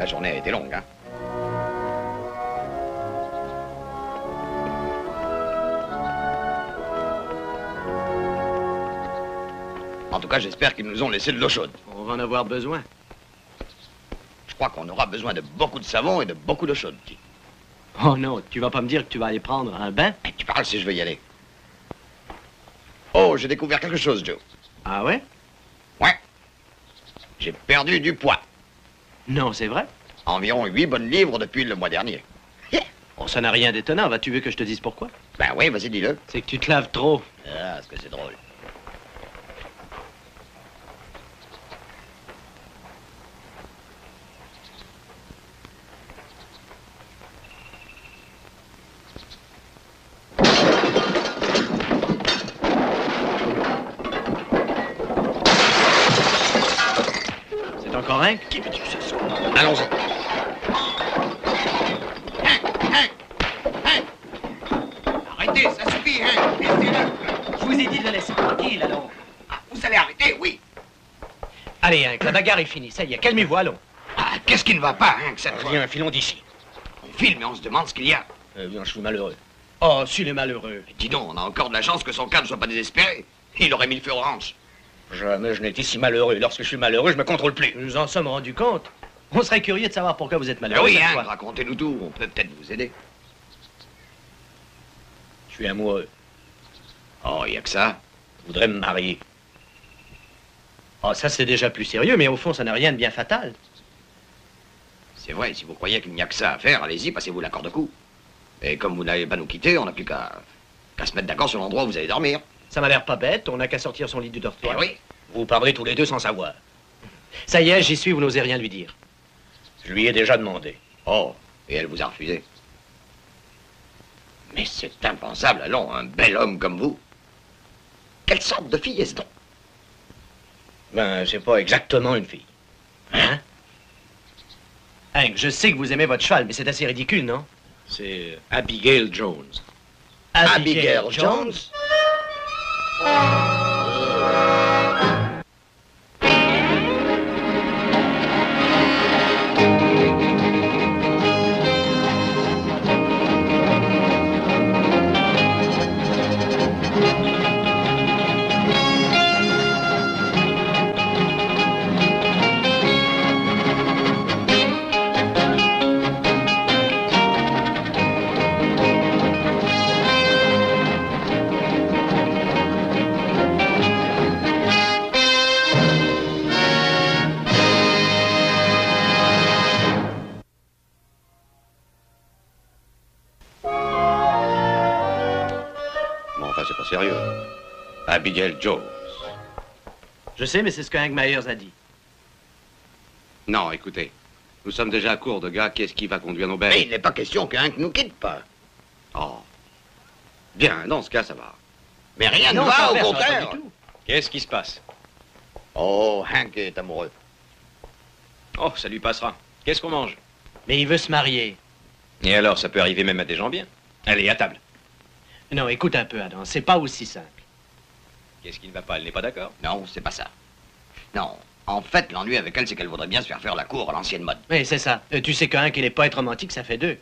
La journée a été longue, hein. En tout cas, j'espère qu'ils nous ont laissé de l'eau chaude. On va en avoir besoin. Je crois qu'on aura besoin de beaucoup de savon et de beaucoup d'eau chaude, petit. Oh non, tu vas pas me dire que tu vas aller prendre un bain? Eh, tu parles si je veux y aller. Oh, j'ai découvert quelque chose, Joe. Ah ouais? Ouais. J'ai perdu du poids. Non, c'est vrai? Environ 8 bonnes livres depuis le mois dernier. Oh, ça n'a rien d'étonnant. Vas-tu veux que je te dise pourquoi? Ben oui, vas-y, dis-le. C'est que tu te laves trop. Ah, est-ce que c'est drôle. C'est encore un? Qui veut-tu que ce soit? Allons-y. Arrêtez, ça suffit, hein. Laissez-le. Je vous ai dit de le laisser tranquille, allons. Ah, vous allez arrêter, oui. Allez, Hank, la bagarre est finie. Ça y est, calmez-vous, allons. Ah, qu'est-ce qui ne va pas, hein, que cette fois? Viens, filons d'ici. On filme et on se demande ce qu'il y a. Bien, je suis malheureux. Oh, s'il est malheureux. Dis donc, on a encore de la chance que son cas ne soit pas désespéré. Il aurait mis le feu au ranch. Jamais je n'ai été si malheureux. Lorsque je suis malheureux, je me contrôle plus. Nous en sommes rendus compte. On serait curieux de savoir pourquoi vous êtes Ben malheureux. oui, cette hein, fois. racontez-nous tout, on peut peut-être vous aider. Je suis amoureux. Oh, il y a que ça. Je voudrais me marier. Oh, ça c'est déjà plus sérieux, mais au fond, ça n'a rien de bien fatal. C'est vrai, si vous croyez qu'il n'y a que ça à faire, allez-y, passez-vous l'accord de coup. Et comme vous n'allez pas nous quitter, on n'a plus qu'à se mettre d'accord sur l'endroit où vous allez dormir. Ça m'a l'air pas bête, on n'a qu'à sortir son lit du dortoir. Eh oui. Vous parlerez tous les deux sans savoir. Ça y est, j'y suis, vous n'osez rien lui dire. Je lui ai déjà demandé. Oh, et elle vous a refusé. Mais c'est impensable, allons, un bel homme comme vous. Quelle sorte de fille est-ce donc? Ben, c'est pas exactement une fille. Hein? Hank, je sais que vous aimez votre cheval, mais c'est assez ridicule, non? C'est Abigail Jones. Abigail Jones? C'est pas sérieux. Abigail Jones. Je sais, mais c'est ce que Hank Myers a dit. Non, écoutez. Nous sommes déjà à court de gars. Qu'est-ce qui va conduire nos belles? Mais il n'est pas question que Hank nous quitte pas. Oh. Bien, dans ce cas, ça va. Mais rien ne Non, va, ça au va, ça va contraire. pas du tout. Qu'est-ce qui se passe? Oh, Hank est amoureux. Oh, ça lui passera. Qu'est-ce qu'on mange? Mais il veut se marier. Et alors, ça peut arriver même à des gens bien. Allez, à table. Non, écoute un peu, Adam, c'est pas aussi simple. Qu'est-ce qui ne va pas? Elle n'est pas d'accord? Non, c'est pas ça. Non, en fait, l'ennui avec elle, c'est qu'elle voudrait bien se faire la cour à l'ancienne mode. Oui, c'est ça. Tu sais que Hank, il est poète romantique, ça fait deux.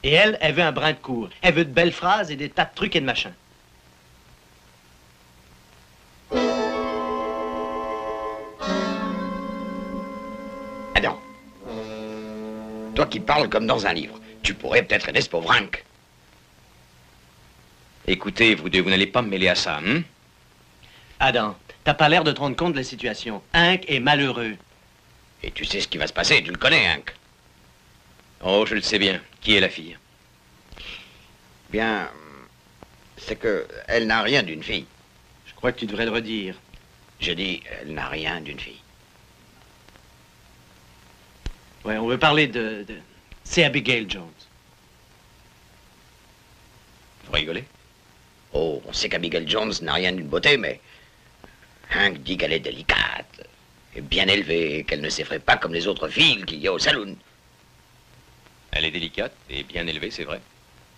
Et elle veut un brin de cour. Elle veut de belles phrases et des tas de trucs et de machins. Adam, toi qui parles comme dans un livre, tu pourrais peut-être aider ce pauvre Hank. Écoutez, vous deux, vous n'allez pas me mêler à ça, hein? Adam, t'as pas l'air de te rendre compte de la situation. Hank est malheureux. Et tu sais ce qui va se passer, tu le connais, Hank. Oh, je le sais bien. Qui est la fille? Bien, c'est que elle n'a rien d'une fille. Je crois que tu devrais le redire. Je dis, elle n'a rien d'une fille. Ouais, on veut parler de... C'est Abigail Jones. Vous rigolez? Oh, on sait qu'Abigail Jones n'a rien d'une beauté, mais Hank dit qu'elle est délicate et bien élevée, et qu'elle ne s'effraie pas comme les autres filles qu'il y a au saloon. Elle est délicate et bien élevée, c'est vrai.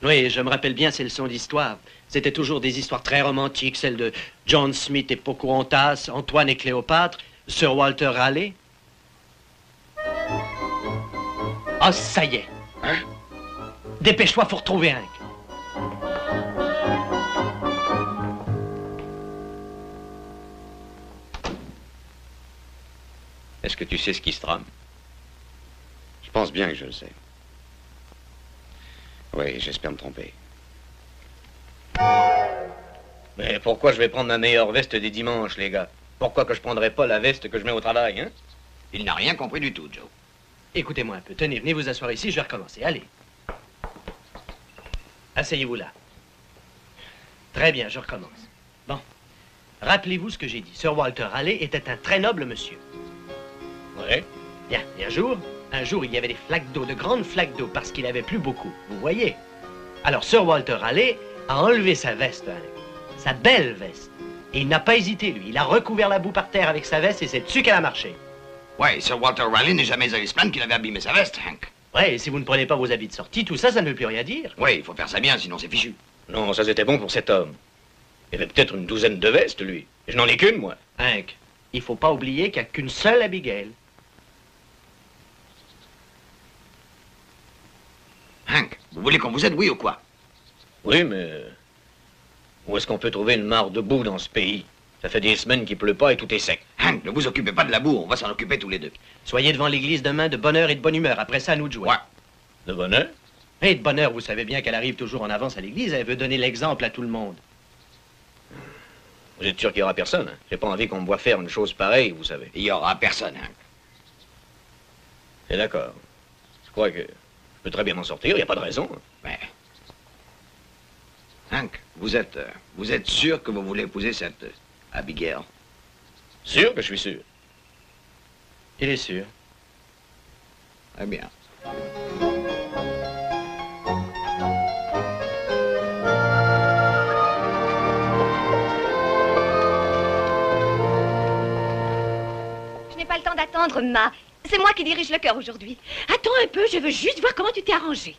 Oui, je me rappelle bien ces leçons d'histoire. C'était toujours des histoires très romantiques, celles de John Smith et Pocahontas, Antoine et Cléopâtre, Sir Walter Raleigh. Ah, ça y est. Hein? Dépêche-toi, faut retrouver Hank. Est-ce que tu sais ce qui se trame? Je pense bien que je le sais. Oui, j'espère me tromper. Mais pourquoi je vais prendre ma meilleure veste des dimanches, les gars? Pourquoi que je prendrais pas la veste que je mets au travail, hein? Il n'a rien compris du tout, Joe. Écoutez-moi un peu. Tenez, venez vous asseoir ici, je vais recommencer. Allez. Asseyez-vous là. Très bien, je recommence. Bon. Rappelez-vous ce que j'ai dit. Sir Walter Raleigh était un très noble monsieur. Ouais. Bien. Et un jour, il y avait des flaques d'eau, de grandes flaques d'eau, parce qu'il avait plu beaucoup. Vous voyez? Alors, Sir Walter Raleigh a enlevé sa veste, sa belle veste. Et il n'a pas hésité, lui. Il a recouvert la boue par terre avec sa veste et c'est dessus qu'elle a marché. Ouais, Sir Walter Raleigh n'est jamais allé se plaindre qu'il avait abîmé sa veste, Hank. Ouais, et si vous ne prenez pas vos habits de sortie, tout ça, ça ne veut plus rien dire. Oui, il faut faire ça bien, sinon c'est fichu. Non, ça c'était bon pour cet homme. Il avait peut-être une douzaine de vestes, lui. Et je n'en ai qu'une, moi. Hank, il faut pas oublier qu'il n'y a qu'une seule Abigail. Hank, vous voulez qu'on vous aide, oui ou quoi? Oui, mais... où est-ce qu'on peut trouver une mare de boue dans ce pays? Ça fait des semaines qu'il pleut pas et tout est sec. Hank, ne vous occupez pas de la boue, on va s'en occuper tous les deux. Soyez devant l'église demain de bonne heure et de bonne humeur. Après ça, à nous de jouer. Ouais. De bonne heure? Et de bonne heure, vous savez bien qu'elle arrive toujours en avance à l'église. Elle veut donner l'exemple à tout le monde. Vous êtes sûr qu'il y aura personne, hein? J'ai pas envie qu'on me voie faire une chose pareille, vous savez. Il y aura personne, Hank. C'est d'accord. Je crois que je peux très bien m'en sortir, il n'y a pas de raison. Mais... Hank, vous êtes sûr que vous voulez épouser cette Abigail? Sûr que je suis sûr. Il est sûr. Très bien. Je n'ai pas le temps d'attendre, Ma. C'est moi qui dirige le chœur aujourd'hui. Attends un peu, je veux juste voir comment tu t'es arrangée.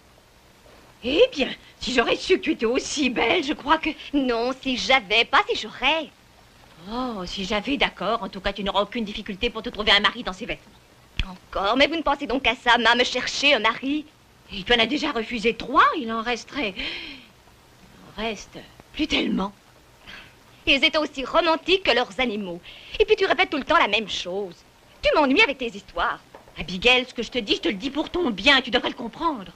Eh bien, si j'aurais su que tu étais aussi belle, je crois que... Non, si j'avais, pas si j'aurais. Oh, si j'avais, d'accord. En tout cas, tu n'auras aucune difficulté pour te trouver un mari dans ces vêtements. Encore, mais vous ne pensez donc qu'à ça, Ma, me chercher un mari? Et tu en as déjà refusé 3, il en resterait... Il en reste plus tellement. Ils étaient aussi romantiques que leurs animaux. Et puis tu répètes tout le temps la même chose. Tu m'ennuies avec tes histoires. Abigail, ce que je te dis, je te le dis pour ton bien, tu devrais le comprendre.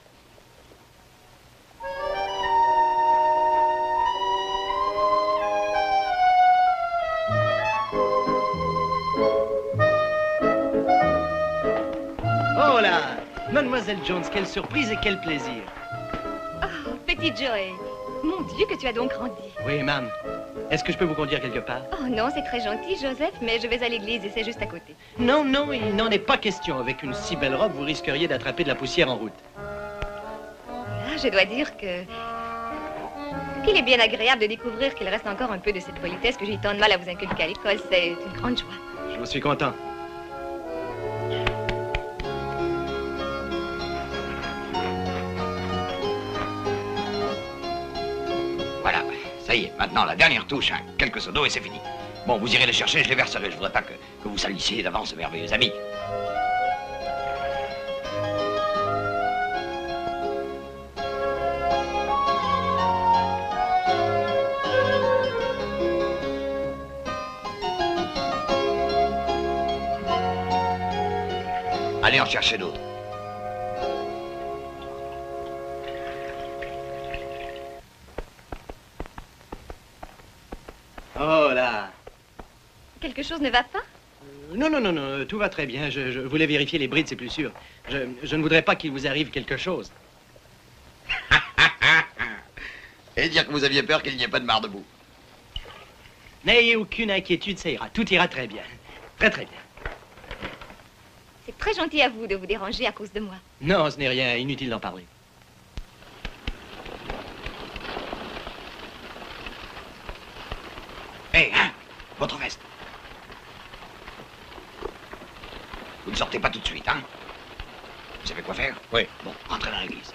Oh là! Mademoiselle Jones, quelle surprise et quel plaisir. Oh, petit Joey. Mon Dieu, que tu as donc grandi. Oui, mam. Est-ce que je peux vous conduire quelque part? Oh non, c'est très gentil, Joseph, mais je vais à l'église et c'est juste à côté. Non, non, il n'en est pas question. Avec une si belle robe, vous risqueriez d'attraper de la poussière en route. Ah, je dois dire qu'il est bien agréable de découvrir qu'il reste encore un peu de cette politesse que j'ai eu tant de mal à vous inculquer à l'école. C'est une grande joie. Je suis content. Voilà, ça y est, maintenant la dernière touche, hein. Quelques seaux d'eau et c'est fini. Bon, vous irez les chercher, je les verserai. Je voudrais pas que vous salissiez d'avance, merveilleux amis. Allez en chercher d'autres. Oh là! Quelque chose ne va pas? Non, non, non, non, tout va très bien. Je voulais vérifier les brides, c'est plus sûr. Je ne voudrais pas qu'il vous arrive quelque chose. Et dire que vous aviez peur qu'il n'y ait pas de mare debout. N'ayez aucune inquiétude, ça ira. Tout ira très bien. Très, très bien. C'est très gentil à vous de vous déranger à cause de moi. Non, ce n'est rien. Inutile d'en parler. Hé, hein, votre veste. Vous ne sortez pas tout de suite, hein? Vous savez quoi faire? Oui. Bon, rentrez dans l'église.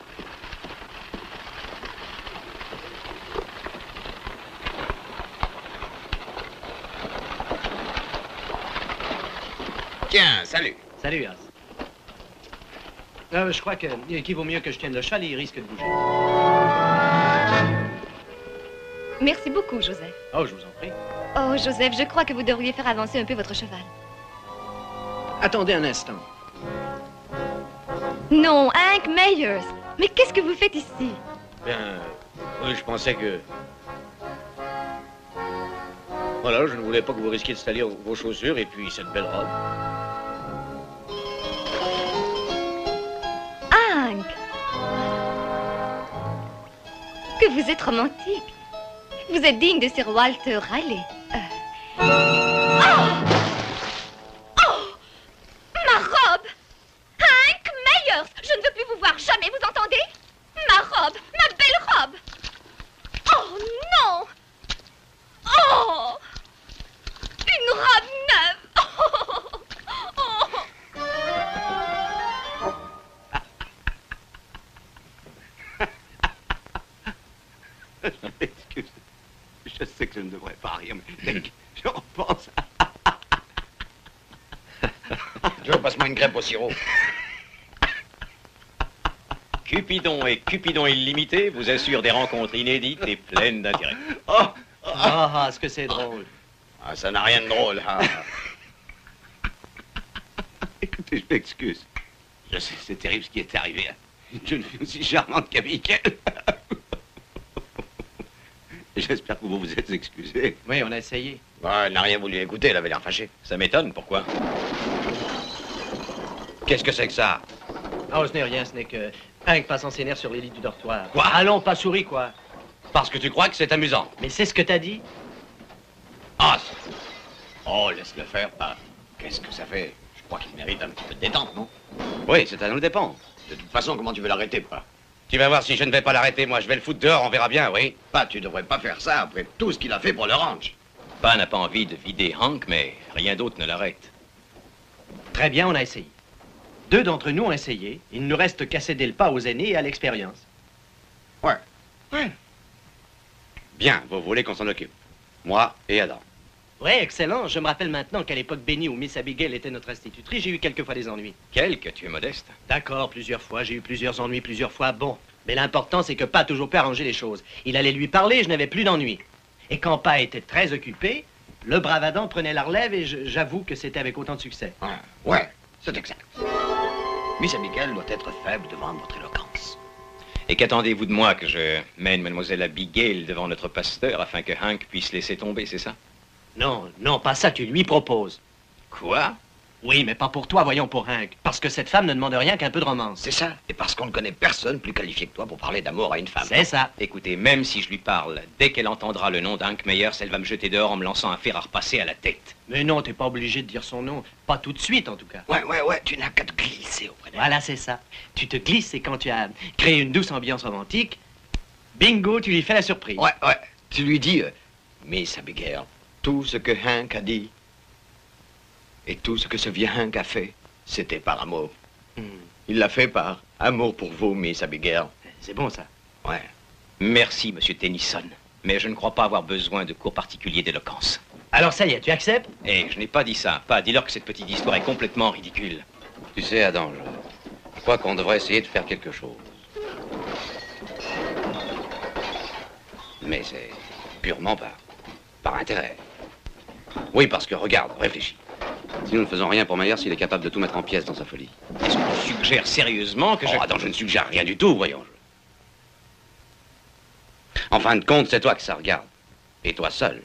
Tiens, salut. Salut, As. Je crois qu'il vaut mieux que je tienne le cheval, il risque de bouger. Merci beaucoup, Joseph. Oh, je vous en prie. Oh, Joseph, je crois que vous devriez faire avancer un peu votre cheval. Attendez un instant. Non, Hank Meyers. Mais qu'est-ce que vous faites ici? Bien, oui, je pensais que... Voilà, je ne voulais pas que vous risquiez de salir vos chaussures et puis cette belle robe. Hank! Que vous êtes romantique. Vous êtes digne de Sir Walter Raleigh. Oh! Oh! Ma robe! Hank Meyers! Je ne veux plus vous voir jamais, vous entendez? Ma robe! Ma belle robe! Oh non! Oh! Une robe neuve! Oh! Oh! Excuse. Je sais que je ne devrais pas rire, mais dès que je repense à... Je passe-moi une crêpe au sirop. Cupidon et Cupidon illimité vous assurent des rencontres inédites et pleines d'intérêt. Est-ce que c'est drôle? Ah, ça n'a rien de drôle. Ah. Écoutez, je m'excuse. Je sais, c'est terrible ce qui est arrivé à une jeune fille aussi charmante qu'Abigail. J'espère que vous vous êtes excusé. Oui, on a essayé. Ouais, elle n'a rien voulu écouter, elle avait l'air fâchée. Ça m'étonne, pourquoi? Qu'est-ce que c'est que ça? Oh, ce n'est rien, ce n'est que Hank passe ses nerfs sur les lits du dortoir. Quoi? Allons, pas souris, quoi. Parce que tu crois que c'est amusant. Mais c'est ce que t'as dit? Ah, oh, laisse-le faire, pas. Qu'est-ce que ça fait? Je crois qu'il mérite un petit peu de détente, non? Oui, c'est à nous dépendre. De toute façon, comment tu veux l'arrêter, pas? Tu vas voir si je ne vais pas l'arrêter, moi. Je vais le foutre dehors, on verra bien, oui. Pas, tu devrais pas faire ça après tout ce qu'il a fait pour le ranch. Pa n'a pas envie de vider Hank, mais rien d'autre ne l'arrête. Très bien, on a essayé. 2 d'entre nous ont essayé. Il nous reste qu'à céder le pas aux aînés et à l'expérience. Ouais. Bien, vous voulez qu'on s'en occupe. Moi et Adam. Oui, excellent. Je me rappelle maintenant qu'à l'époque bénie où Miss Abigail était notre institutrice, j'ai eu quelquefois des ennuis. Quelques, tu es modeste. D'accord, plusieurs fois. J'ai eu plusieurs ennuis, plusieurs fois. Bon. Mais l'important, c'est que Pa a toujours pu arranger les choses. Il allait lui parler, je n'avais plus d'ennuis. Et quand Pa était très occupé, le brave Adam prenait la relève et j'avoue que c'était avec autant de succès. Ouais, c'est exact. Miss Abigail doit être faible devant votre éloquence. Et qu'attendez-vous de moi que je mène mademoiselle Abigail devant notre pasteur afin que Hank puisse laisser tomber, c'est ça? Non, non, pas ça, tu lui proposes. Quoi? Oui, mais pas pour toi, voyons, pour Hank. Parce que cette femme ne demande rien qu'un peu de romance. C'est ça. Et parce qu'on ne connaît personne plus qualifié que toi pour parler d'amour à une femme. C'est ça. Écoutez, même si je lui parle, dès qu'elle entendra le nom d'Hank Meyers, elle va me jeter dehors en me lançant un fer à repasser à la tête. Mais non, t'es pas obligé de dire son nom. Pas tout de suite, en tout cas. Ouais, tu n'as qu'à te glisser auprès d'elle. Voilà, c'est ça. Tu te glisses et quand tu as créé une douce ambiance romantique, bingo, tu lui fais la surprise. Ouais, tu lui dis, Miss Abigail, tout ce que Hank a dit et tout ce que ce vieux Hank a fait, c'était par amour. Il l'a fait par amour pour vous, Miss Abigail. C'est bon, ça. Ouais. Merci, monsieur Tennyson. Mais je ne crois pas avoir besoin de cours particuliers d'éloquence. Alors ça y est, tu acceptes? Eh, je n'ai pas dit ça. Pas, dis-leur que cette petite histoire est complètement ridicule. Tu sais, Adam, je crois qu'on devrait essayer de faire quelque chose. Mais c'est purement par intérêt. Oui, parce que, regarde, réfléchis. Si nous ne faisons rien pour Meyers, il est capable de tout mettre en pièces dans sa folie. Est-ce que tu suggères sérieusement que je... Oh, Adam, je ne suggère rien du tout, voyons. En fin de compte, c'est toi que ça regarde. Et toi seul.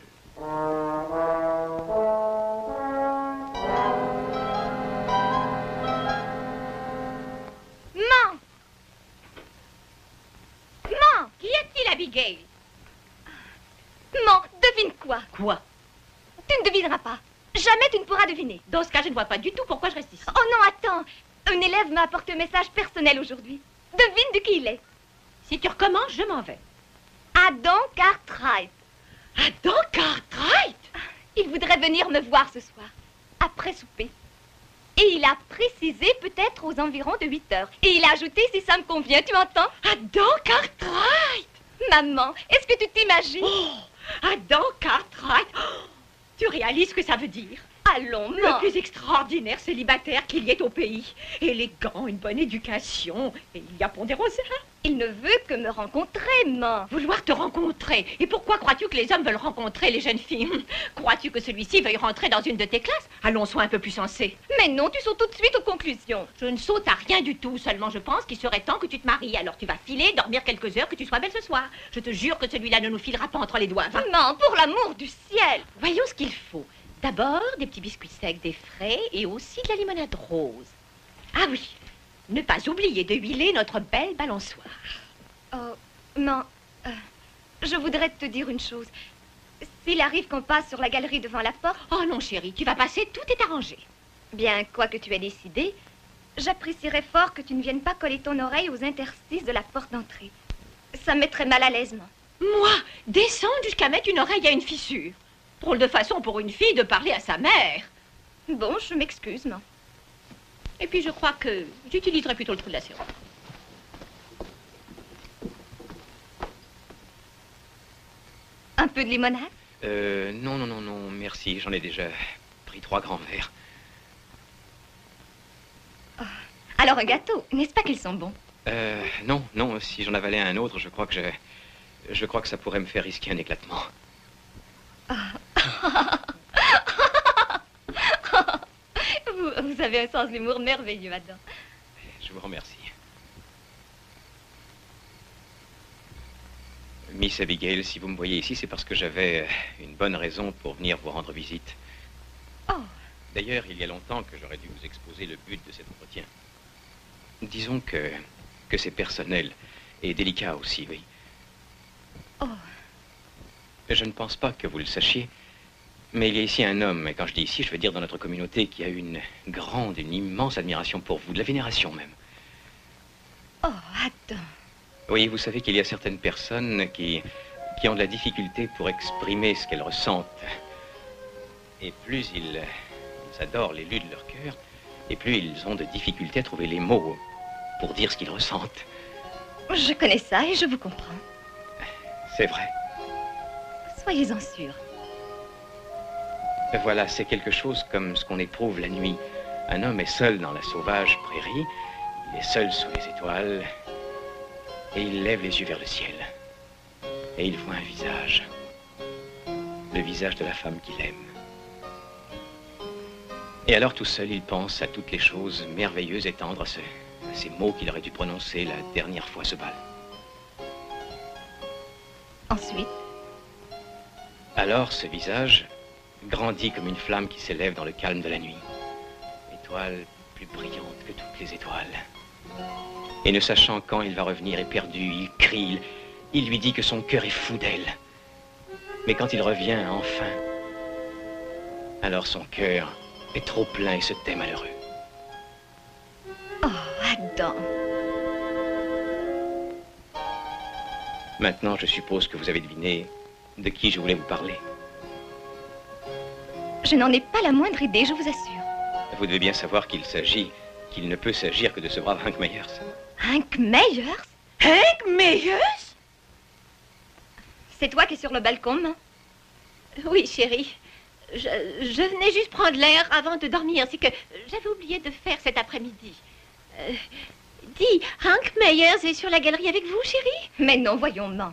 Qui est-il, Abigail? Devine quoi? Quoi? Tu ne devineras pas. Jamais tu ne pourras deviner. Dans ce cas, je ne vois pas du tout pourquoi je reste ici. Oh non, attends. Un élève m'a apporté un message personnel aujourd'hui. Devine de qui il est. Si tu recommences, je m'en vais. Adam Cartwright. Adam Cartwright? Il voudrait venir me voir ce soir, après souper. Et il a précisé peut-être aux environs de 8 heures. Et il a ajouté si ça me convient, tu m'entends? Adam Cartwright? Maman, est-ce que tu t'imagines? Oh, Adam Cartwright? Oh, Tu réalises ce que ça veut dire? Allons, Le maman. plus extraordinaire célibataire qu'il y ait au pays. Élégant, une bonne éducation. Et il y a Pont-des-Rosas. Il ne veut que me rencontrer, maman. Vouloir te rencontrer. Et pourquoi crois-tu que les hommes veulent rencontrer les jeunes filles? Crois-tu que celui-ci veuille rentrer dans une de tes classes? Allons, sois un peu plus sensé. Mais non, tu sautes tout de suite aux conclusions. Je ne saute à rien du tout. Seulement, je pense qu'il serait temps que tu te maries. Alors tu vas filer, dormir quelques heures, que tu sois belle ce soir. Je te jure que celui-là ne nous filera pas entre les doigts. Va. Maman, pour l'amour du ciel. Voyons ce qu'il faut. D'abord, des petits biscuits secs, des frais et aussi de la limonade rose. Ah oui, ne pas oublier de huiler notre belle balançoire. Oh, maman, je voudrais te dire une chose. S'il arrive qu'on passe sur la galerie devant la porte... Oh non, chérie, tu vas passer, tout est arrangé. Bien, quoi que tu aies décidé, j'apprécierais fort que tu ne viennes pas coller ton oreille aux interstices de la porte d'entrée. Ça me mettrait mal à l'aise, maman. Moi, descendre jusqu'à mettre une oreille à une fissure. Drôle de façon pour une fille de parler à sa mère. Bon, je m'excuse, maman. Et puis je crois que j'utiliserai plutôt le trou de la serrure. Un peu de limonade? Non, merci. J'en ai déjà pris 3 grands verres. Oh. Alors un gâteau, n'est-ce pas qu'ils sont bons? Non, si j'en avalais un autre, je crois que ça pourrait me faire risquer un éclatement. Vous avez un sens de l'humour merveilleux, Adam. Je vous remercie. Miss Abigail, si vous me voyez ici, c'est parce que j'avais une bonne raison pour venir vous rendre visite. Oh. D'ailleurs, il y a longtemps que j'aurais dû vous exposer le but de cet entretien. Disons que c'est personnel et délicat aussi, oui. Oh. Je ne pense pas que vous le sachiez, mais il y a ici un homme, et quand je dis ici, je veux dire dans notre communauté, qui a une grande, une immense admiration pour vous, de la vénération même. Oh, Adam. Oui, vous savez qu'il y a certaines personnes qui ont de la difficulté pour exprimer ce qu'elles ressentent. Et plus ils adorent l'élu de leur cœur, et plus ils ont de difficultés à trouver les mots pour dire ce qu'ils ressentent. Je connais ça et je vous comprends. C'est vrai. Soyez-en sûrs. Voilà, c'est quelque chose comme ce qu'on éprouve la nuit. Un homme est seul dans la sauvage prairie, il est seul sous les étoiles, et il lève les yeux vers le ciel. Et il voit un visage. Le visage de la femme qu'il aime. Et alors tout seul, il pense à toutes les choses merveilleuses et tendres, à ces mots qu'il aurait dû prononcer la dernière fois à ce bal. Ensuite? Alors ce visage grandit comme une flamme qui s'élève dans le calme de la nuit. Étoile plus brillante que toutes les étoiles. Et ne sachant quand il va revenir éperdu, il crie, il lui dit que son cœur est fou d'elle. Mais quand il revient enfin, alors son cœur est trop plein et se tait malheureux. Oh, Adam. Maintenant, je suppose que vous avez deviné de qui je voulais vous parler. Je n'en ai pas la moindre idée, je vous assure. Vous devez bien savoir qu'il ne peut s'agir que de ce brave Hank Myers. Hank Myers? Hank Myers? C'est toi qui es sur le balcon, maman? Oui, chérie. Je venais juste prendre l'air avant de dormir. C'est que j'avais oublié de faire cet après-midi. Dis, Hank Myers est sur la galerie avec vous, chérie? Mais non, voyons, maman.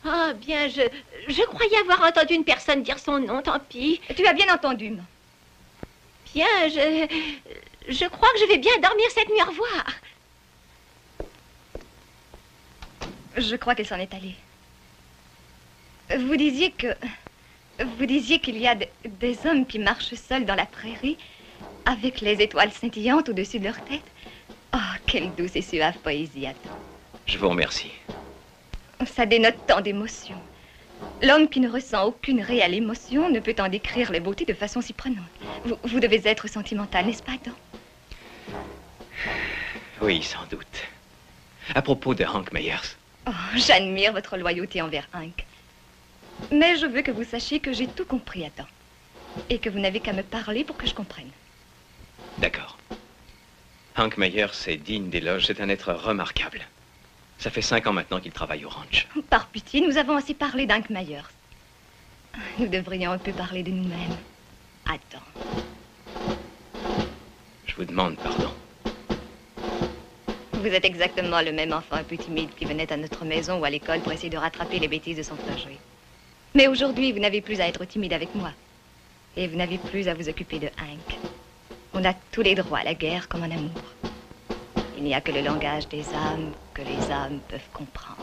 Ah, bien, je croyais avoir entendu une personne dire son nom, tant pis. Tu as bien entendu, maman. Bien, je crois que je vais bien dormir cette nuit, au revoir. Je crois qu'elle s'en est allée. Vous disiez qu'il y a des hommes qui marchent seuls dans la prairie, avec les étoiles scintillantes au-dessus de leur tête. Oh, quelle douce et suave poésie, Adam. Je vous remercie. Ça dénote tant d'émotions. L'homme qui ne ressent aucune réelle émotion ne peut en décrire les beautés de façon si prenante. Vous devez être sentimental, n'est-ce pas, Adam? Oui, sans doute. À propos de Hank Myers. Oh, j'admire votre loyauté envers Hank. Mais je veux que vous sachiez que j'ai tout compris, Adam. Et que vous n'avez qu'à me parler pour que je comprenne. D'accord. Hank Myers est digne d'éloge. C'est un être remarquable. Ça fait 5 ans maintenant qu'il travaille au ranch. Par pitié, nous avons assez parlé d'Hank Myers. Nous devrions un peu parler de nous-mêmes. Attends. Je vous demande pardon. Vous êtes exactement le même enfant un peu timide qui venait à notre maison ou à l'école pour essayer de rattraper les bêtises de son frère Joey. Mais aujourd'hui, vous n'avez plus à être timide avec moi. Et vous n'avez plus à vous occuper de Hank. On a tous les droits à la guerre comme en amour. Il n'y a que le langage des âmes que les âmes peuvent comprendre.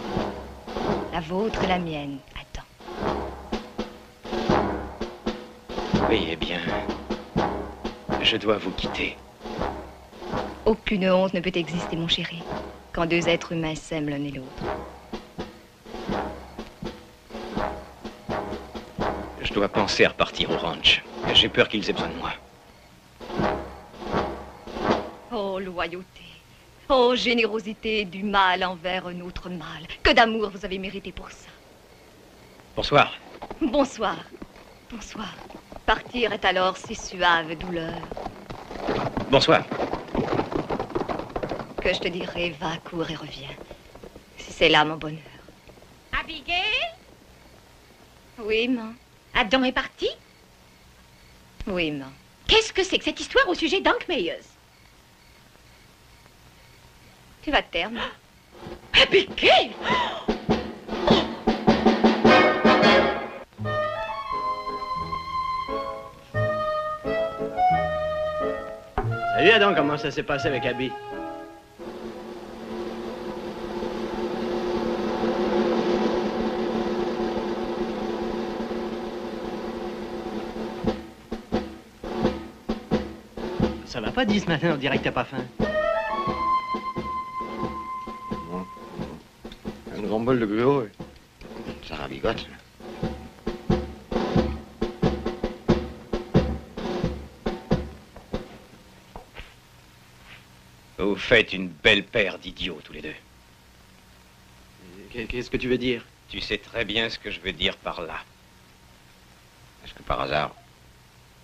La vôtre et la mienne. Attends. Oui, eh bien, je dois vous quitter. Aucune honte ne peut exister, mon chéri, quand deux êtres humains s'aiment l'un et l'autre. Je dois penser à repartir au ranch. J'ai peur qu'ils aient besoin de moi. Oh, loyauté. Oh, générosité du mal envers un autre mal. Que d'amour vous avez mérité pour ça. Bonsoir. Bonsoir. Bonsoir. Partir est alors si suave douleur Bonsoir. que je te dirai, va, cours et reviens. Si c'est là mon bonheur. Abigail? Oui, maman. Adam est parti? Oui, maman. Qu'est-ce que c'est que cette histoire au sujet d'Hank Meyers? Tu vas te taire, maman. Abigail! Salut Adam, comment ça s'est passé avec Abby? Ça va pas dit ce matin, on dirait que t'as pas faim. Non. Un grand bol de gruau, ça ravigote. Vous faites une belle paire d'idiots, tous les deux. Qu'est-ce que tu veux dire? Tu sais très bien ce que je veux dire par là. Est-ce que par hasard,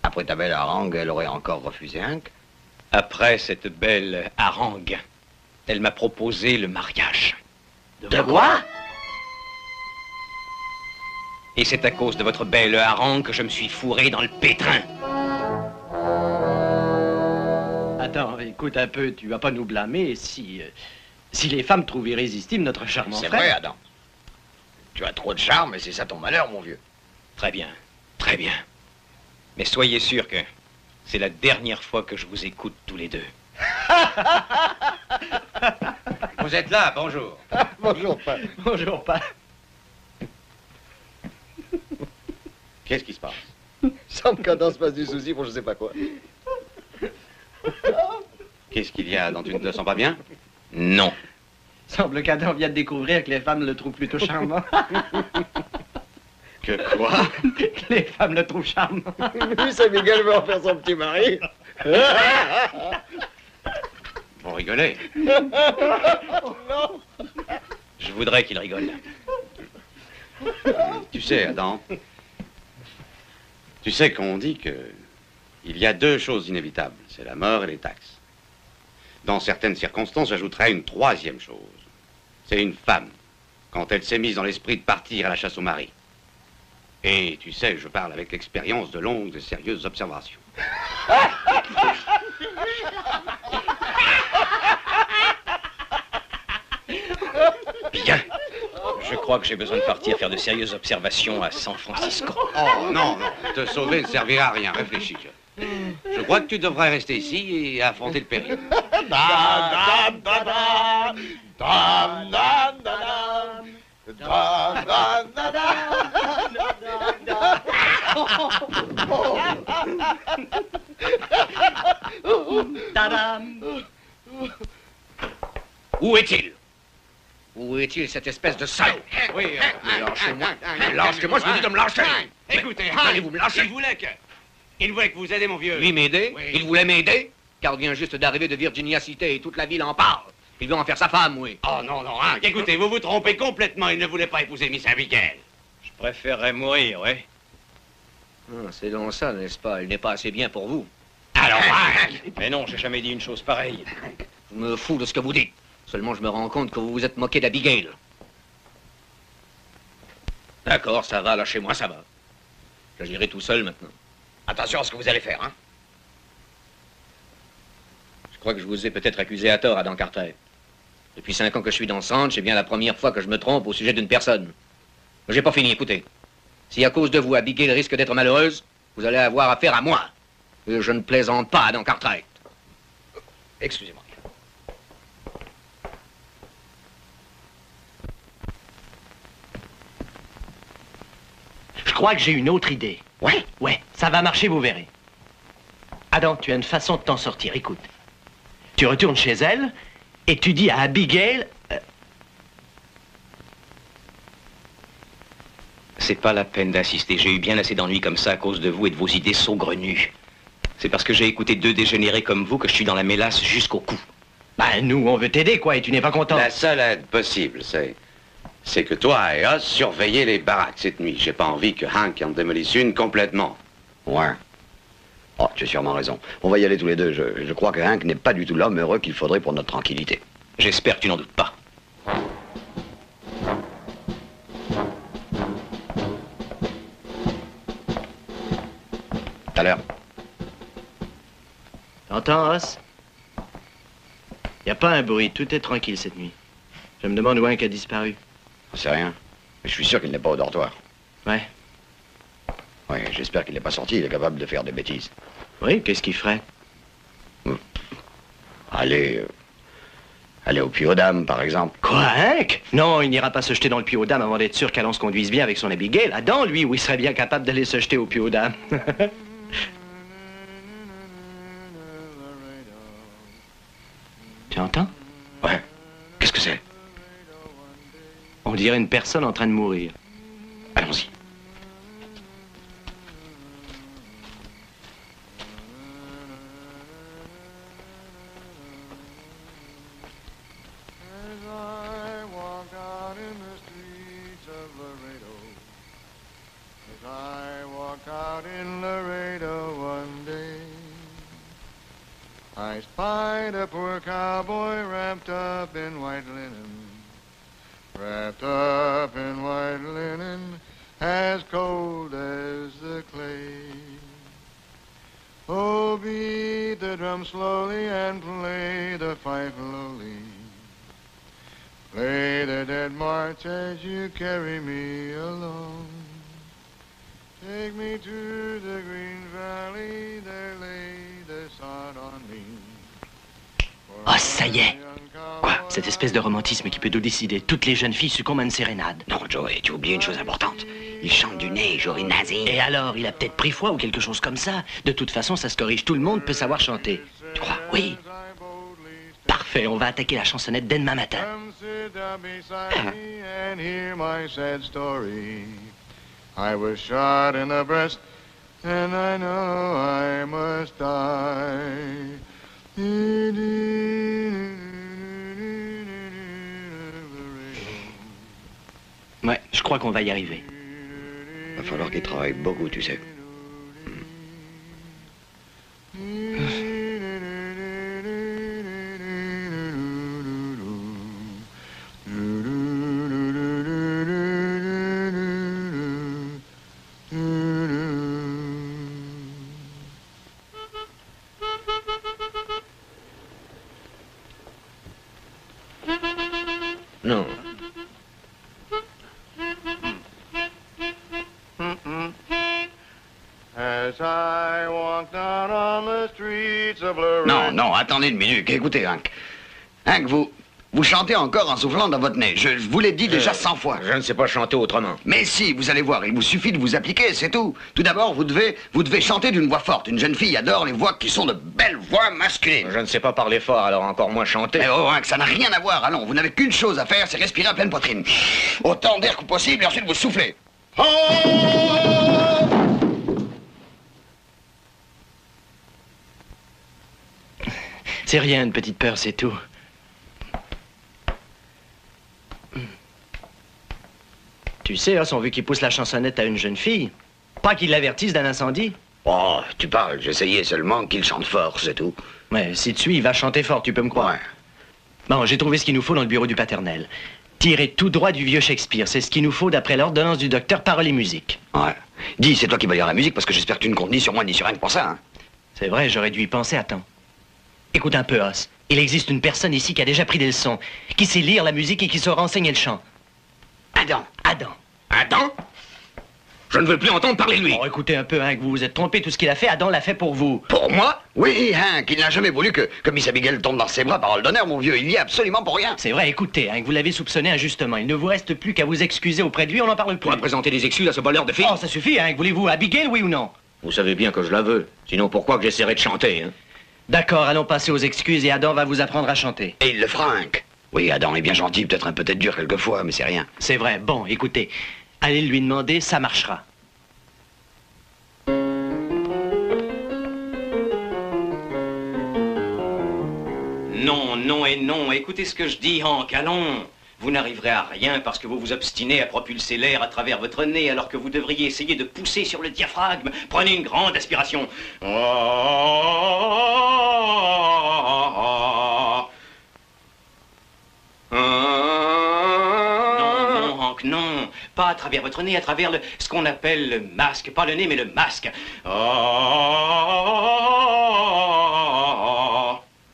après ta belle harangue, elle aurait encore refusé Hank? Après cette belle harangue, elle m'a proposé le mariage. De quoi? Et c'est à cause de votre belle harangue que je me suis fourré dans le pétrin. Attends, écoute un peu, tu vas pas nous blâmer si les femmes trouvent irrésistible notre charmant C'est frère. vrai, Adam. Tu as trop de charme et c'est ça ton malheur, mon vieux. Très bien, très bien. Mais soyez sûr que c'est la dernière fois que je vous écoute tous les deux. Vous êtes là, bonjour. Bonjour, père. Bonjour, pas. Qu'est-ce qui se passe? Semble qu'Adam se passe du souci pour je sais pas quoi. Qu'est-ce qu'il y a, Adam? Tu ne te sens pas bien? Non. Semble qu'Adam vient de découvrir que les femmes le trouvent plutôt charmant. Que quoi? Que les femmes le trouvent charmant. Lui, ça Miguel veut en faire son petit mari. Vous rigolez? Non. Je voudrais qu'il rigole. Tu sais, Adam, tu sais qu'on dit que il y a deux choses inévitables, c'est la mort et les taxes. Dans certaines circonstances, j'ajouterais une troisième chose. C'est une femme, quand elle s'est mise dans l'esprit de partir à la chasse au mari. Et tu sais, je parle avec l'expérience de longues et sérieuses observations. Bien. Je crois que j'ai besoin de partir faire de sérieuses observations à San Francisco. Oh, non, non, te sauver ne servira à rien, réfléchis. Je crois que tu devrais rester ici et affronter le péril. Où est-il? Où est-il, cette espèce de salaud? Oui, Lâchez-moi. Lâchez-moi, je vous dis de me lâcher. écoutez, Allez-vous me lâcher? Il voulait que vous aidez, mon vieux. Lui m'aider? Oui. Il voulait m'aider? Car il vient juste d'arriver de Virginia City et toute la ville en parle. Il veut en faire sa femme, oui. Oh non, non, hein. Écoutez, vous vous trompez complètement. Il ne voulait pas épouser Miss Abigail. Je préférerais mourir, oui. C'est donc ça, n'est-ce pas? Il n'est pas assez bien pour vous. Alors, Hank! Mais non, j'ai jamais dit une chose pareille. Je me fous de ce que vous dites. Seulement, je me rends compte que vous vous êtes moqué d'Abigail. D'accord, ça va, lâchez-moi, ça va. J'agirai tout seul maintenant. Attention à ce que vous allez faire, hein. Je crois que je vous ai peut-être accusé à tort, Adam Cartwright. Depuis 5 ans que je suis dans Sanche, c'est bien la première fois que je me trompe au sujet d'une personne. Mais j'ai pas fini, écoutez. Si à cause de vous, Abigail risque d'être malheureuse, vous allez avoir affaire à moi. Et je ne plaisante pas, Adam Cartwright. Excusez-moi. Je crois que j'ai une autre idée. Ouais. Ouais, ça va marcher, vous verrez. Adam, tu as une façon de t'en sortir, écoute. Tu retournes chez elle et tu dis à Abigail... C'est pas la peine d'insister. J'ai eu bien assez d'ennuis comme ça à cause de vous et de vos idées saugrenues. C'est parce que j'ai écouté 2 dégénérés comme vous que je suis dans la mélasse jusqu'au cou. Ben, nous, on veut t'aider, quoi, et tu n'es pas content. La seule aide possible, c'est que toi et Oz surveillez les baraques cette nuit. J'ai pas envie que Hank en démolisse une complètement. Ouais. Oh, tu as sûrement raison. On va y aller tous les deux. Je crois que Hank n'est pas du tout l'homme heureux qu'il faudrait pour notre tranquillité. J'espère que tu n'en doutes pas. Tout à l'heure. T'entends, Os? Y a pas un bruit, tout est tranquille cette nuit. Je me demande où Hank a disparu. C'est rien. Mais je suis sûr qu'il n'est pas au dortoir. Ouais. Ouais, j'espère qu'il n'est pas sorti. Il est capable de faire des bêtises. Oui, qu'est-ce qu'il ferait? Aller au puits aux dames, par exemple. Quoi, Hank? Non, il n'ira pas se jeter dans le puits aux dames avant d'être sûr qu'Allan se conduise bien avec son Abigail. Adam, lui, oui, serait bien capable d'aller se jeter au puits aux dames. Tu entends? Ouais. Qu'est-ce que c'est? On dirait une personne en train de mourir. Allons-y. I spied a poor cowboy wrapped up in white linen, wrapped up in white linen, as cold as the clay. Oh, beat the drum slowly and play the fife lowly. Play the dead march as you carry me along. Take me to the green valley, there lay the sod on me. Oh, ça y est. Quoi? Cette espèce de romantisme qui peut nous décider. Toutes les jeunes filles succombent à une sérénade. Non, Joey, tu oublies une chose importante. Il chante du nez, Joey nazi. Et alors, il a peut-être pris froid ou quelque chose comme ça. De toute façon, ça se corrige. Tout le monde peut savoir chanter. Tu crois? Oui. Parfait, on va attaquer la chansonnette dès demain matin. I was shot in the breast, and I know I must die. Ouais, je crois qu'on va y arriver. Va falloir qu'il travaille beaucoup, tu sais. Non. As I walk down on the streets of Laredo. Non, non, attendez une minute. Écoutez, Hank. Hank, vous chantez encore en soufflant dans votre nez. Je vous l'ai dit déjà 100 fois. Je ne sais pas chanter autrement. Mais si, vous allez voir, il vous suffit de vous appliquer, c'est tout. Tout d'abord, vous devez chanter d'une voix forte. Une jeune fille adore les voix qui sont de belles voix masculines. Je ne sais pas parler fort, alors encore moins chanter. Mais oh, Hank, ça n'a rien à voir. Allons, vous n'avez qu'une chose à faire, c'est respirer à pleine poitrine. Autant d'air que possible, et ensuite vous soufflez. Oh! C'est rien, une petite peur, c'est tout. Tu sais, Os, on veut qu'il pousse la chansonnette à une jeune fille. Pas qu'il l'avertisse d'un incendie. Oh, tu parles, j'essayais seulement qu'il chante fort, c'est tout. Ouais, si tu suis, il va chanter fort, tu peux me croire. Ouais. Bon, j'ai trouvé ce qu'il nous faut dans le bureau du paternel. Tiré tout droit du vieux Shakespeare. C'est ce qu'il nous faut d'après l'ordonnance du docteur Parole et Musique. Ouais. Dis, c'est toi qui vas lire la musique parce que j'espère que tu ne comptes ni sur moi ni sur rien que pour ça. Hein. C'est vrai, j'aurais dû y penser à temps. Écoute un peu, Os. Il existe une personne ici qui a déjà pris des leçons, qui sait lire la musique et qui saura enseigner le chant. Adam. Adam. Adam? Je ne veux plus entendre parler de lui. Oh, écoutez un peu, Hank, vous vous êtes trompé. Tout ce qu'il a fait, Adam l'a fait pour vous. Pour moi? Oui, Hank, il n'a jamais voulu que Miss Abigail tombe dans ses bras, parole d'honneur, mon vieux. Il y est absolument pour rien. C'est vrai, écoutez, Hank, vous l'avez soupçonné injustement. Il ne vous reste plus qu'à vous excuser auprès de lui, on n'en parle plus. Pour présenter des excuses à ce voleur de filles? Oh, ça suffit, Hank. Voulez-vous Abigail, oui ou non? Vous savez bien que je la veux. Sinon, pourquoi que j'essaierai de chanter, hein? D'accord, allons passer aux excuses et Adam va vous apprendre à chanter. Et il le fera, Hank. Oui, Adam est bien gentil, peut-être un peu tête dur quelquefois, mais c'est rien. C'est vrai, bon, écoutez, allez lui demander, ça marchera. Non, non et non. Écoutez ce que je dis, Hank, allons. Vous n'arriverez à rien parce que vous vous obstinez à propulser l'air à travers votre nez alors que vous devriez essayer de pousser sur le diaphragme. Prenez une grande aspiration. Non, Hank, non. Pas à travers votre nez, à travers ce qu'on appelle le masque. Pas le nez, mais le masque.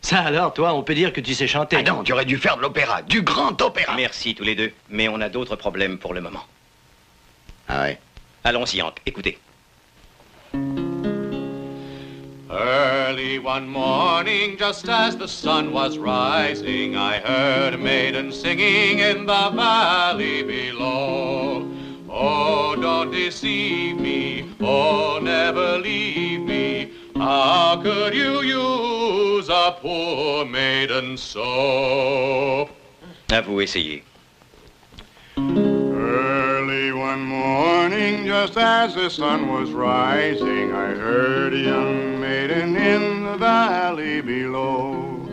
Ça alors, toi, on peut dire que tu sais chanter. Adam, tu aurais dû faire de l'opéra, du grand opéra. Merci tous les deux, mais on a d'autres problèmes pour le moment. Ah ouais? Allons-y, Hank, écoutez. Early one morning, just as the sun was rising, I heard a maiden singing in the valley below. Oh, don't deceive me, oh, never leave me. How could you use a poor maiden so? À vous, essayez. Early one morning, just as the sun was rising, I heard a young maiden in the valley below.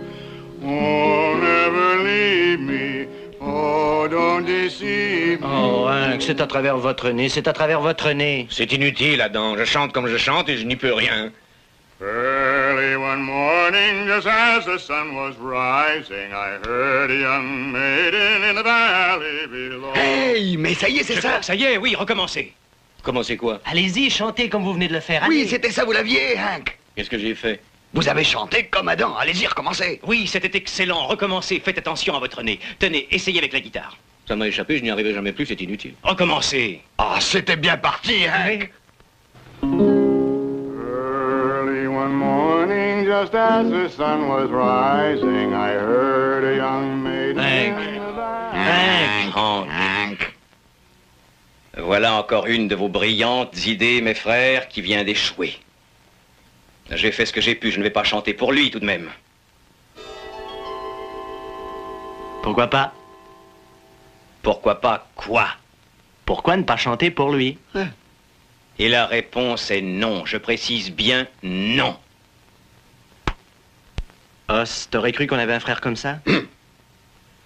Oh, never leave me, oh, don't deceive me. Oh, Hank, c'est à travers votre nez, c'est à travers votre nez. C'est inutile, Adam. Je chante comme je chante et je n'y peux rien. Early one morning, just as the sun was rising, I heard a young maiden in the valley below. Hey, mais ça y est, c'est ça. Ça y est, oui, recommencez. Commencez quoi? Allez-y, chantez comme vous venez de le faire. Oui, allez. c'était ça, vous l'aviez, Hank. Qu'est-ce que j'ai fait? Vous avez chanté comme Adam. Allez-y, recommencez. Oui, c'était excellent. Recommencez. Faites attention à votre nez. Tenez, essayez avec la guitare. Ça m'a échappé, je n'y arriverai jamais plus, c'est inutile. Recommencez. Ah, c'était bien parti, Hank. Early one morning, just as the sun was rising, I heard a young maiden Hank. in the valley. Hank. Hank. Voilà encore une de vos brillantes idées, mes frères, qui vient d'échouer. J'ai fait ce que j'ai pu, je ne vais pas chanter pour lui tout de même. Pourquoi pas? Pourquoi pas quoi? Pourquoi ne pas chanter pour lui? Et la réponse est non. Je précise bien non. Os, t'aurais cru qu'on avait un frère comme ça?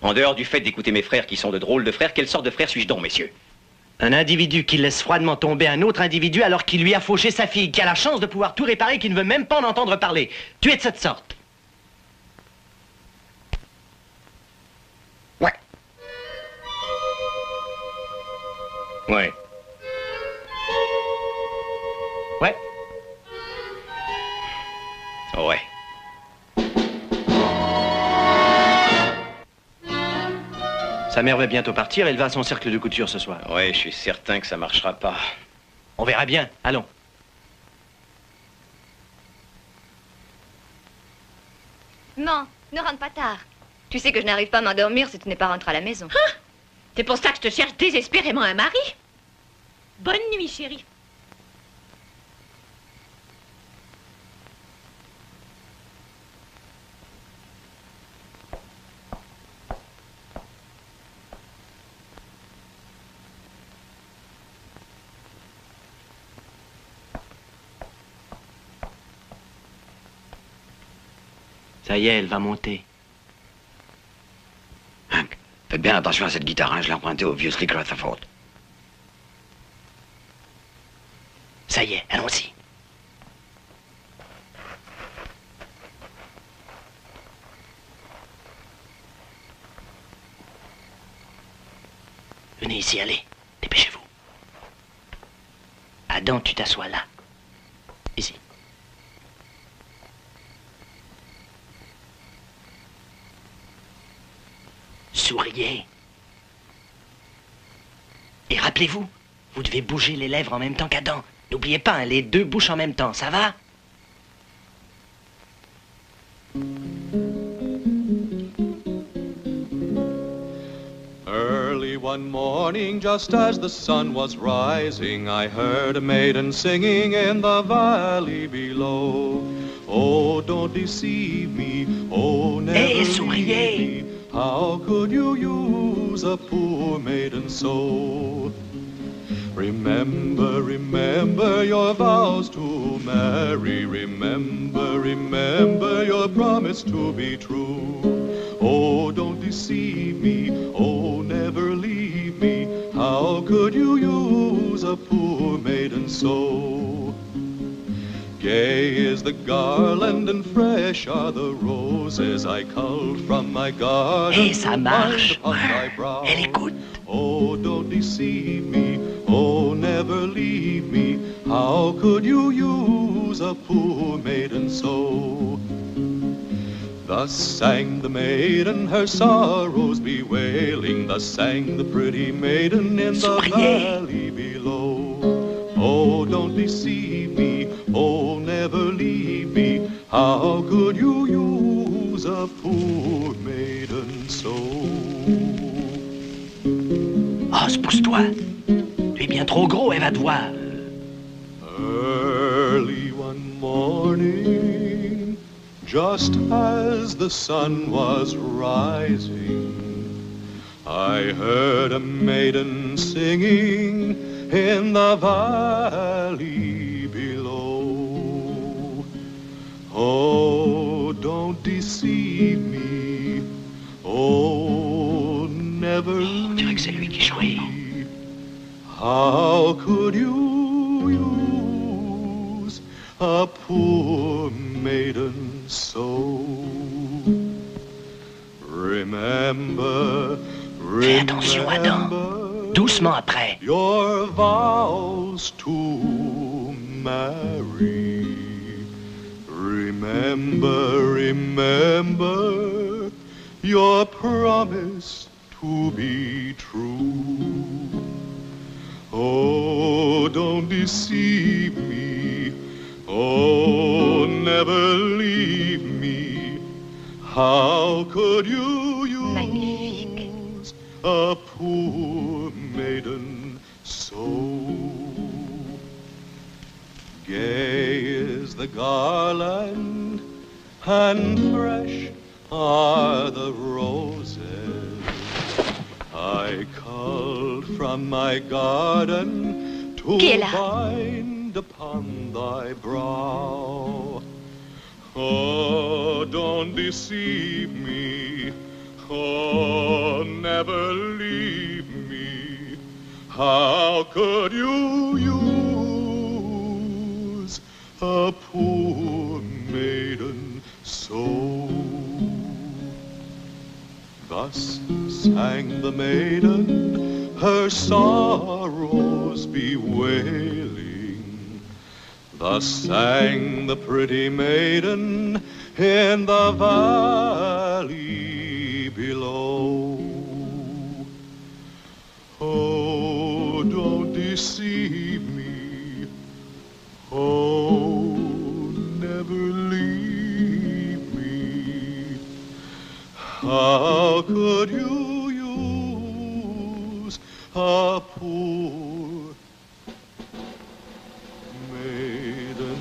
En dehors du fait d'écouter mes frères qui sont de drôles de frères, quelle sorte de frère suis-je donc, messieurs? Un individu qui laisse froidement tomber un autre individu alors qu'il lui a fauché sa fille, qui a la chance de pouvoir tout réparer, qui ne veut même pas en entendre parler. Tu es de cette sorte. Ouais. Ouais. Ouais. Ouais. Sa mère va bientôt partir, elle va à son cercle de couture ce soir. Ouais, je suis certain que ça marchera pas. On verra bien, allons. Non, ne rentre pas tard. Tu sais que je n'arrive pas à m'endormir si tu n'es pas rentré à la maison. C'est pour ça que je te cherche désespérément un mari. Bonne nuit, chérie. Ça y est, elle va monter. Hank, faites bien attention à cette guitare, hein. Je l'ai empruntée au vieux Slick Rutherford. Ça y est, allons-y. Venez ici, allez. Dépêchez-vous. Adam, tu t'assois là. Ici. Souriez. Et rappelez-vous, vous devez bouger les lèvres en même temps qu'Adam. N'oubliez pas, hein, les deux bouches en même temps, ça va? Early one morning, just as the sun was rising, I heard a maiden singing in the valley below. Oh, don't deceive me, oh, never leave me. How could you use a poor maiden so? Remember, remember your vows to marry. Remember, remember your promise to be true. Oh, don't deceive me, oh, never leave me. How could you use a poor maiden so? Gay is the garland and fresh are the roses I culled from my garden. Et ça marche. Elle écoute. Oh, don't deceive me, oh, never leave me. How could you use a poor maiden so? Thus sang the maiden, her sorrows bewailing. Thus sang the pretty maiden in the valley below. Oh, don't deceive me, oh, never leave me. How could you use a poor maiden so? Ross, pousse-toi. Tu es bien trop gros, elle va te voir. Early one morning, just as the sun was rising, I heard a maiden singing in the valley below. Oh, don't deceive me, oh, never leave me. How could you use a poor maiden so? Remember, fais attention, Adam. Doucement après. Your vows to marry. Remember, remember your promise to be true. Oh, don't deceive me. Oh, never leave me. How could you use a poor maiden so? Gay is the garland and fresh are the roses I culled from my garden to bind upon thy brow. Oh, don't deceive me, oh, never leave me. How could you use a poor maiden so? Thus sang the maiden, her sorrows bewailing. Thus sang the pretty maiden in the valley below. Oh, don't deceive me, oh, never leave me. How could you use a poor maiden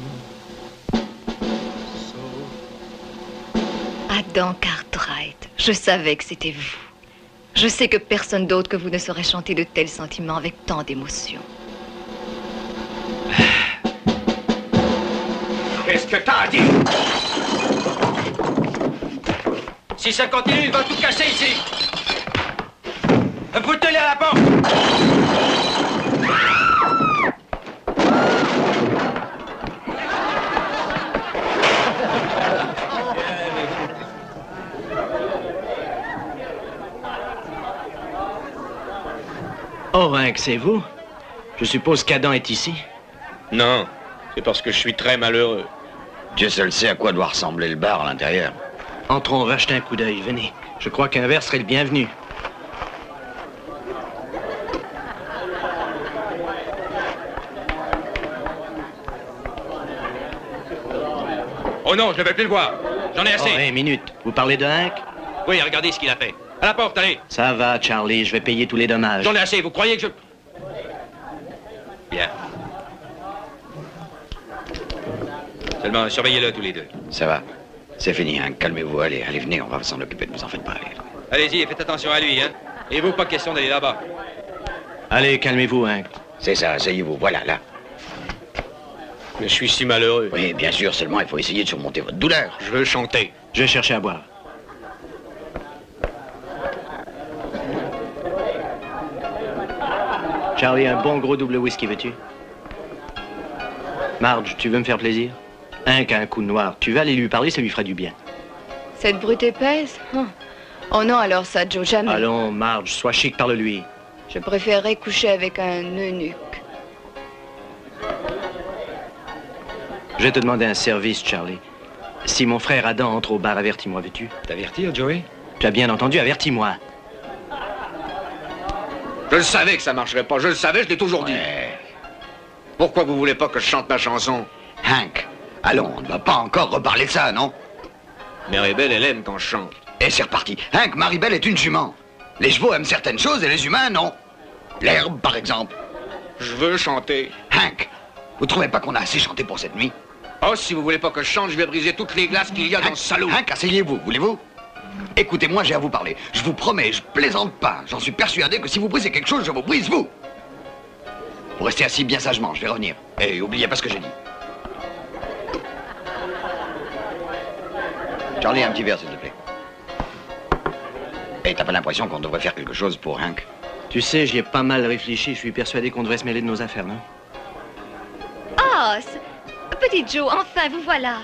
so? Adam Cartwright, je savais que c'était vous. Je sais que personne d'autre que vous ne saurait chanter de tels sentiments avec tant d'émotion. Qu'est-ce que t'as dit? Si ça continue, il va tout casser ici. Foutez-les à la porte. Oh, Hank, c'est vous? Je suppose qu'Adam est ici. Non, c'est parce que je suis très malheureux. Dieu seul sait à quoi doit ressembler le bar à l'intérieur. Entrons, on va jeter un coup d'œil, venez. Je crois qu'un verre serait le bienvenu. Oh non, je ne vais plus le voir. J'en ai assez. Oh, une minute. Vous parlez de Hank? Oui, regardez ce qu'il a fait. À la porte, allez. Ça va, Charlie, je vais payer tous les dommages. J'en ai assez, vous croyez que je... Bien. Seulement, surveillez-le tous les deux. Ça va. C'est fini, hein. Calmez-vous. Allez, venez, on va s'en occuper, ne vous en faites pas. Allez. Allez-y et faites attention à lui, hein. Et vous, pas question d'aller là-bas. Allez, calmez-vous, Hank. C'est ça, asseyez-vous. Voilà, là. Mais je suis si malheureux. Oui, bien sûr, seulement il faut essayer de surmonter votre douleur. Je veux chanter. Je vais chercher à boire. Charlie, un bon gros double whisky, veux-tu? Marge, tu veux me faire plaisir? Hank a un coup de noir. Tu vas aller lui parler, ça lui fera du bien. Cette brute épaisse? Oh non, alors ça, Joe, jamais. Allons, Marge, sois chic, parle-lui. Je préférerais coucher avec un eunuque. Je vais te demander un service, Charlie. Si mon frère Adam entre au bar, avertis-moi, veux-tu? T'avertir, Joey? Tu as bien entendu, avertis-moi. Je le savais que ça marcherait pas. Je le savais, je l'ai toujours dit. Pourquoi vous voulez pas que je chante ma chanson? Hank, allons, on ne va pas encore reparler de ça, non? Maribel, elle aime quand je chante. Et c'est reparti. Hank, Maribel est une jument. Les chevaux aiment certaines choses et les humains, non. L'herbe, par exemple. Je veux chanter. Hank, vous trouvez pas qu'on a assez chanté pour cette nuit? Oh, si vous voulez pas que je chante, je vais briser toutes les glaces qu'il y a dans ce salon. Hank, asseyez-vous, voulez-vous? Écoutez-moi, j'ai à vous parler. Je vous promets, je plaisante pas. J'en suis persuadé que si vous brisez quelque chose, je vous brise, vous. Vous restez assis bien sagement, je vais revenir. Et oubliez pas ce que j'ai dit. Charlie, un petit verre, s'il te plaît. Et t'as pas l'impression qu'on devrait faire quelque chose pour Hank? Tu sais, j'y ai pas mal réfléchi. Je suis persuadé qu'on devrait se mêler de nos affaires, non? Oh, petit Joe, enfin, vous voilà.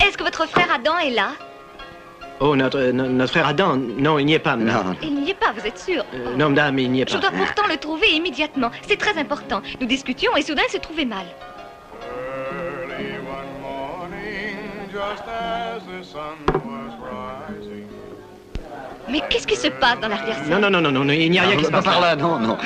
Est-ce que votre frère Adam est là? Oh, notre frère Adam, non, il n'y est pas, madame. Non. Il n'y est pas, vous êtes sûr? Non, madame, il n'y est Je pas. dois pourtant le trouver immédiatement. C'est très important. Nous discutions et soudain il se trouvait mal. Early one morning, just as the sun was rising. Mais qu'est-ce qui se passe dans l'arrière-salle? Non, il n'y a rien qui se Pas passe par là, non.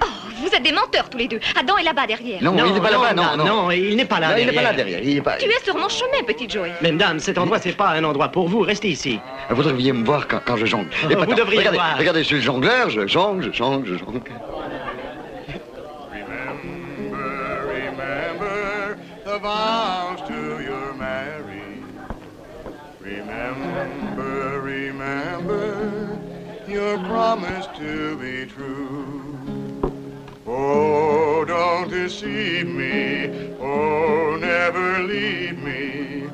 Oh, vous êtes des menteurs tous les deux. Adam est là-bas derrière. Non, il n'est pas là-bas, non. Non, il n'est pas là. Non, il n'est pas là derrière. derrière, il n'est pas... Tu es sur mon chemin, petit Joey. Mais madame, cet endroit, c'est pas un endroit pour vous. Restez ici. Vous devriez me voir quand je jongle. Oh, vous devriez regardez, voir. Regardez, je suis le jongleur, je jongle. Remember the vows to your married. Remember your promise to be true. Oh, don't deceive me. Oh, never leave me.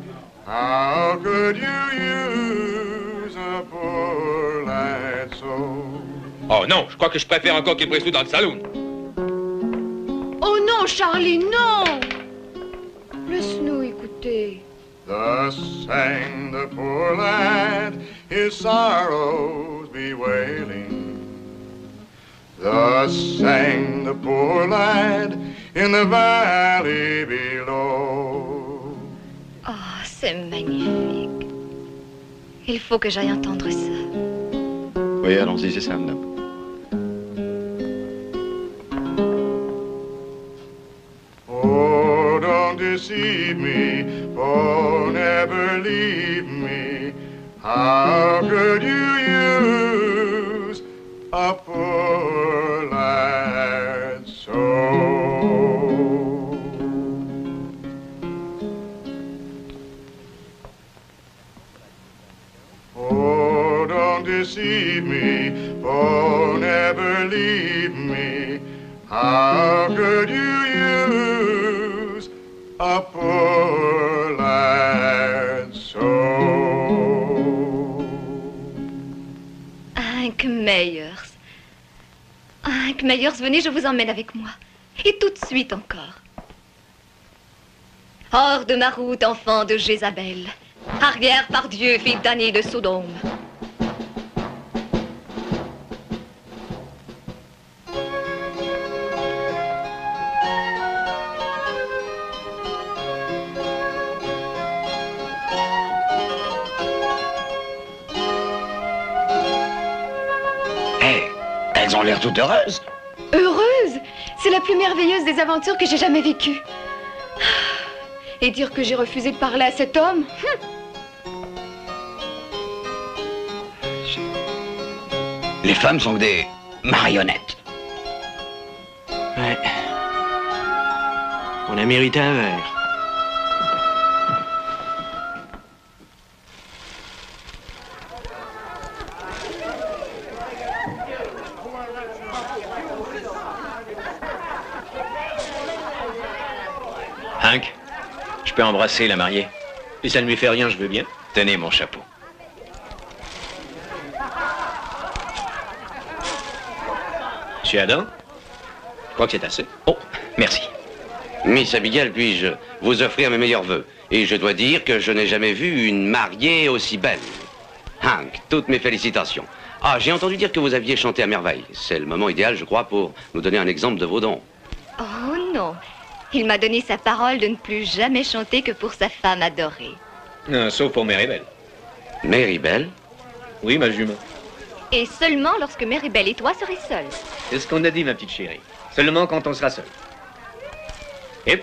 How could you use a poor lad so? Oh non, je crois que je préfère encore qu'il brise tout dans le salon. Oh non, Charlie, non! Laisse-nous écouter. Thus sang the poor lad, his sorrows bewailing. Thus sang the poor lad in the valley below. Oh, c'est magnifique. Il faut que j'aille entendre ça. Oui, allons-y, c'est ça, madame. Oh, don't deceive me, oh, never leave me. How could you use a poor lad so? Oh, don't deceive me, oh, never leave me. How could you use a poor lad so? Hank Meyers. Hank Meyers, venez, je vous emmène avec moi. Et tout de suite encore. Hors de ma route, enfant de Jézabel. Arrière par Dieu, fille d'année de Sodome. Elles ont l'air toutes heureuses. Heureuse! C'est la plus merveilleuse des aventures que j'ai jamais vécues. Et dire que j'ai refusé de parler à cet homme? Les femmes sont que des marionnettes. Ouais. On a mérité un verre. Hank, je peux embrasser la mariée? Si ça ne lui fait rien, je veux bien. Tenez mon chapeau. Monsieur Adam, je crois que c'est assez. Oh, merci. Miss Abigail, puis-je vous offrir mes meilleurs vœux? Et je dois dire que je n'ai jamais vu une mariée aussi belle. Hank, toutes mes félicitations. Ah, j'ai entendu dire que vous aviez chanté à merveille. C'est le moment idéal, je crois, pour nous donner un exemple de vos dons. Oh non. Il m'a donné sa parole de ne plus jamais chanter que pour sa femme adorée. Non, sauf pour Méribel. Méribel? Oui, ma jument. Et seulement lorsque Méribel et toi serez seuls. C'est ce qu'on a dit, ma petite chérie. Seulement quand on sera seul. Et...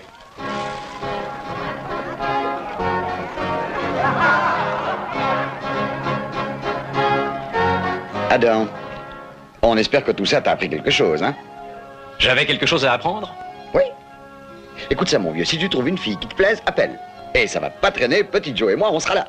Adam, on espère que tout ça t'a appris quelque chose, hein? J'avais quelque chose à apprendre? Oui. Écoute ça, mon vieux, si tu trouves une fille qui te plaise, appelle. Et ça va pas traîner, petit Joe et moi, on sera là.